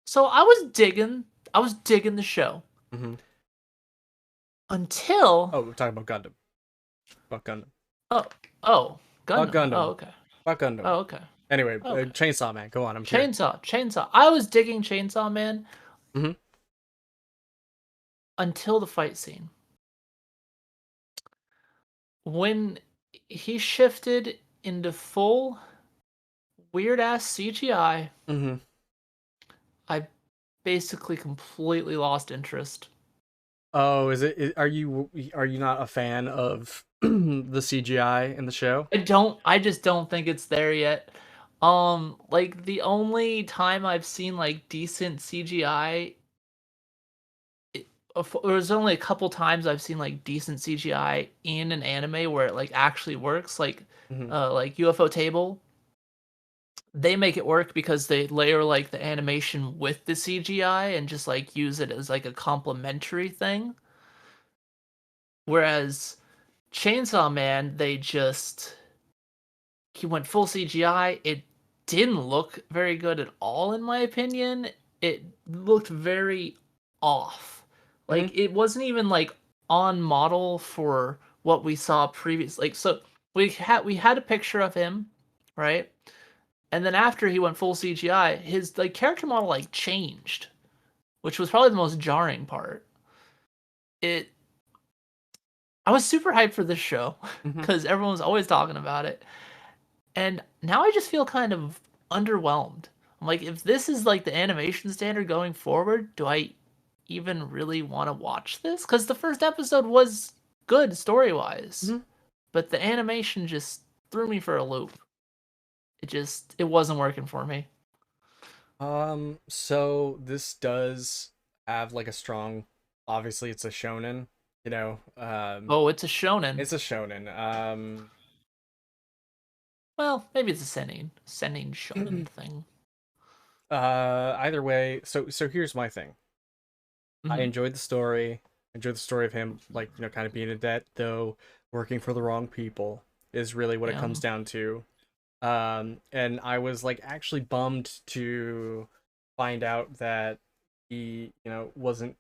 So I was digging the show Hmm. until Oh, we're talking about Gundam. About Gundam. oh oh About Gundam. Oh Gundam. okay. About Gundam. Oh okay. Anyway, Okay. Chainsaw Man. Go on. I'm curious. Chainsaw. I was digging Chainsaw Man Hmm. until the fight scene. When he shifted into full weird ass CGI, Hmm. I basically completely lost interest. Oh, are you not a fan of the CGI in the show? I just don't think it's there yet. Like the only time I've seen like decent CGI, there's only a couple times I've seen like decent CGI in an anime where it like actually works, Hmm. like UFO Table. They make it work because they layer like the animation with the CGI and just like use it as like a complementary thing. Whereas Chainsaw Man, he went full CGI. It didn't look very good at all, in my opinion. It looked very off. Hmm. Like it wasn't even like on model for what we saw previous. Like so, we had a picture of him, right? And then after he went full CGI, his like character model like changed, which was probably the most jarring part. It I was super hyped for this show Hmm. because everyone was always talking about it. And now I just feel kind of underwhelmed. I'm like, if this is like the animation standard going forward, do I even really want to watch this? Because the first episode was good story wise, Hmm. but the animation just threw me for a loop. It wasn't working for me. So this does have like a strong, obviously it's a shonen, you know, Oh, it's a shonen. it's a shonen. Well, maybe it's a senin shonen thing. Either way, so here's my thing. I Hmm. enjoyed the story. Enjoyed the story of him, like, kind of being in debt, though working for the wrong people is really what it Yeah. comes down to. And I was like actually bummed to find out that he, wasn't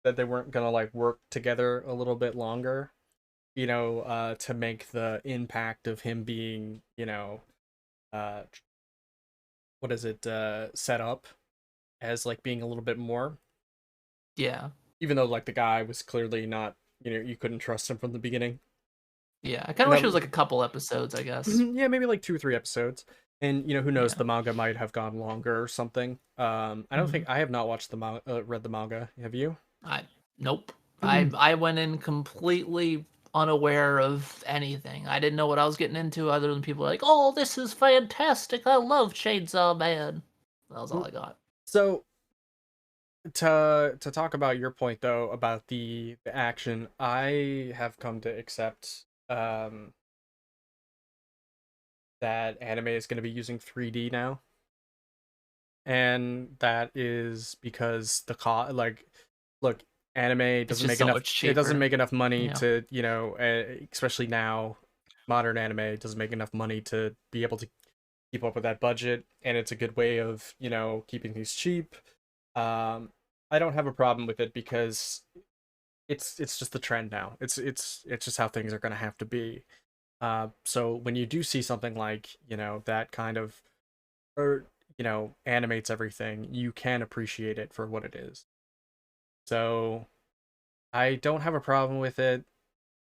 that they weren't gonna like work together a little bit longer, to make the impact of him being, uh, what is it, set up as like being a little bit more, Yeah. even though like the guy was clearly not, you couldn't trust him from the beginning. Yeah. I kind of And wish that it was was, like a couple episodes, I guess. yeah, maybe like 2 or 3 episodes. And who knows, Yeah. the manga might have gone longer or something. I don't think Hmm. I have not watched read the manga. Have you? I Nope. I went in completely unaware of anything. I didn't know what I was getting into other than people like, "Oh, this is fantastic. I love Chainsaw Man." That was all I got. So to talk about your point though about the action, I have come to accept that anime is going to be using 3D now, and that is because like, look, anime It's doesn't just make so enough. much It doesn't cheaper. make enough money Yeah. to, especially now, modern anime doesn't make enough money to be able to keep up with that budget, and it's a good way of, keeping things cheap. I don't have a problem with it because it's just the trend now. It's just how things are going to have to be. So when you do see something like, that kind of, or, animates everything, you can appreciate it for what it is. So I don't have a problem with it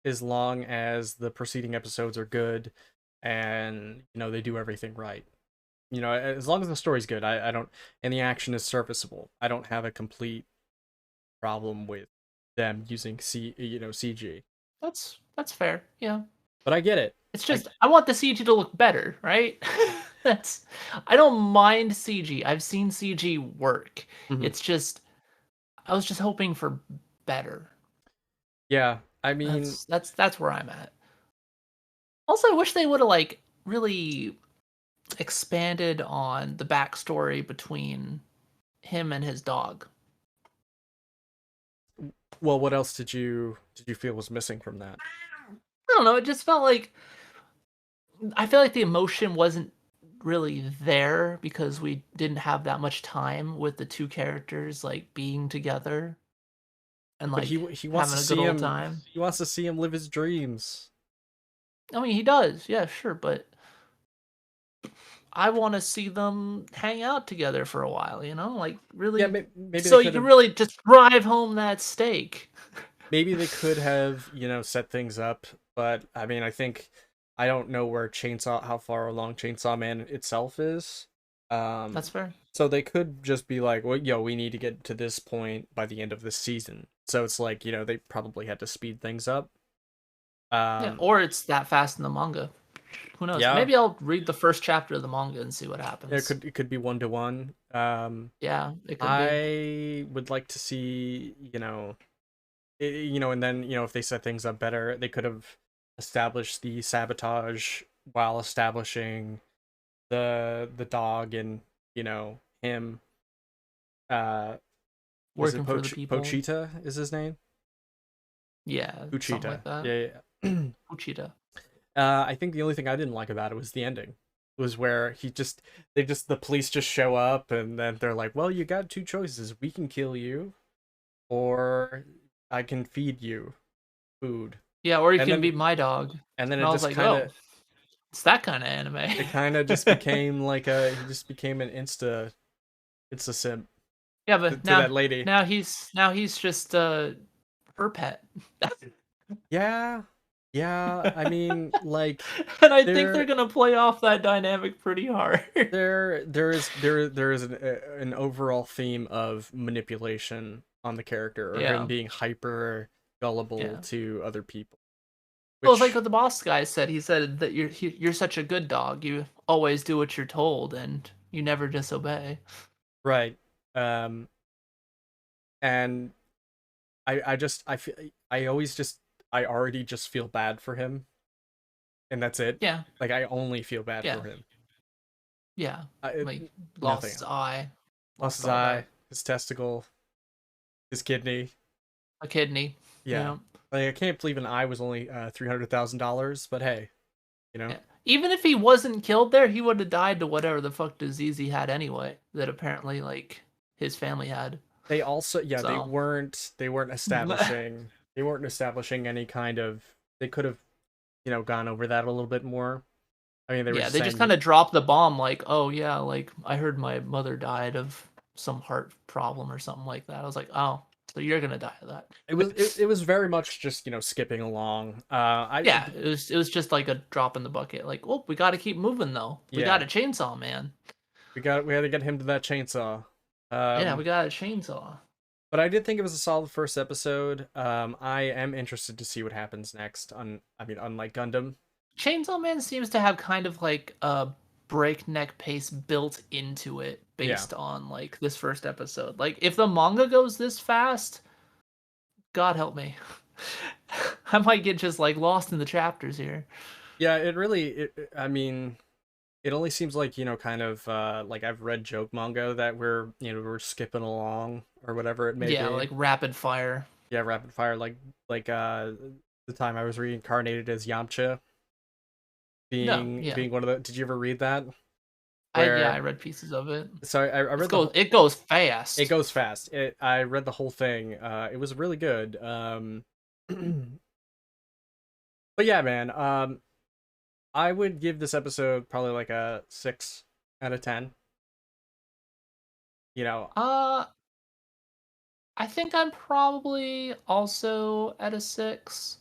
as long as the preceding episodes are good and, they do everything right. As long as the story's good, I don't, and the action is serviceable, I don't have a complete problem with them using CG. That's fair. Yeah. But I get it. It's I just I want the CG to look better, right? That's I don't mind CG. I've seen CG work. Mhm. It's just I was just hoping for better. Yeah, I mean, That's where I'm at. Also, I wish they would have like really expanded on the backstory between him and his dog. well, what else did you feel was missing from that? I don't know, it just felt like I feel like the emotion wasn't really there because we didn't have that much time with the two characters like being together and But like he wants to having a good see old him. time. He wants to see him live his dreams. I mean, he does, yeah, sure, but I want to see them hang out together for a while, you know, like Yeah, really, maybe they so you could can have. really just drive home that stake. Maybe they could have, set things up. But I mean, I don't know where how far along Chainsaw Man itself is. That's Um, fair. so they could just be like, well, yo, we need to get to this point by the end of this season. So it's like, they probably had to speed things up. Yeah, Um, or it's that fast in the manga. Who knows? yeah, Maybe I'll read the first chapter of the manga and see what happens. it could be 1-to-1. Yeah, it could be. I would like to see, and then if they set things up better, they could have established the sabotage while establishing the dog and him. Was it Working for the people. Pochita is his name? Yeah, something Puchita. like that. Yeah, yeah. Uchida. I think the only thing I didn't like about it was the ending. Was where the police just show up and then they're like, well, you got two choices. We can kill you, or I can feed you food. Yeah, or you And can be then my dog. and then And it I was just like, kind oh, of it's that kind of anime. it kind of just became like he just became an Insta simp Yeah, to but that lady. now he's just her pet. Yeah. Yeah, I mean, like And I think they're there gonna play off that dynamic pretty hard. there is an overall theme of manipulation on the character, or him Yeah. being hyper gullible Yeah. to other people, Well, it's like which what the boss guy said. He said that you're such a good dog. You always do what you're told, and you never disobey. right. And I feel I always just I already just feel bad for him, and that's it. Yeah, Like I only feel bad yeah, for him. yeah. Like lost Nothing his else. eye, Lost lost his all eye, that. his testicle, his kidney. A kidney. Yeah. Yeah. Like I can't believe an eye was only $300,000, but hey, you know. Yeah. Even if he wasn't killed there, he would have died to whatever the fuck disease he had anyway. That apparently like his family had. They also, yeah, So they weren't establishing any kind of, they could have, gone over that a little bit more. I mean, they were yeah, just they just saying, kind of dropped the bomb. Like, oh yeah, like I heard my mother died of some heart problem or something like that. I was like, oh, so you're gonna die of that. it was very much just, skipping along. Yeah, it was just like a drop in the bucket. Like, oh, we got to keep moving though. We got Yeah, a chainsaw man. we had to get him to that chainsaw. Yeah, Um, we got a chainsaw. but I did think it was a solid first episode. I am interested to see what happens next unlike Gundam. Chainsaw Man seems to have kind of like a breakneck pace built into it Yeah. based on like this first episode. Like if the manga goes this fast, God help me. I might get just like lost in the chapters here. Yeah, I mean, it only seems like, kind of like I've read joke manga that we're skipping along or whatever it may Yeah, be. like rapid fire. Yeah, rapid fire like the time I was reincarnated as Yamcha No, yeah. being one of the, did you ever read that? I Where read pieces of it. so I read It goes it fast. goes fast. I read the whole thing. It was really good. But yeah, man. I would give this episode probably like a 6 out of 10. You know, Uh I think I'm probably also at a 6.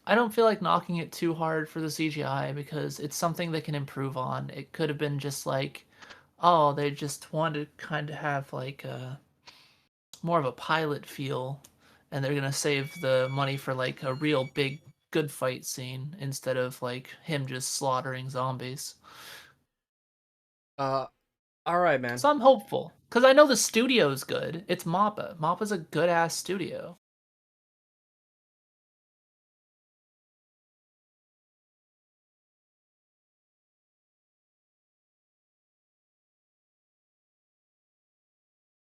I don't feel like knocking it too hard for the CGI because it's something they can improve on. It could have been just like, oh, they just wanted to kind of have like a more of a pilot feel, and they're gonna save the money for like a real big good fight scene instead of like him just slaughtering zombies. uh, all right, man. So I'm hopeful because I know the studio's good. It's Mappa. Mappa's a good ass studio.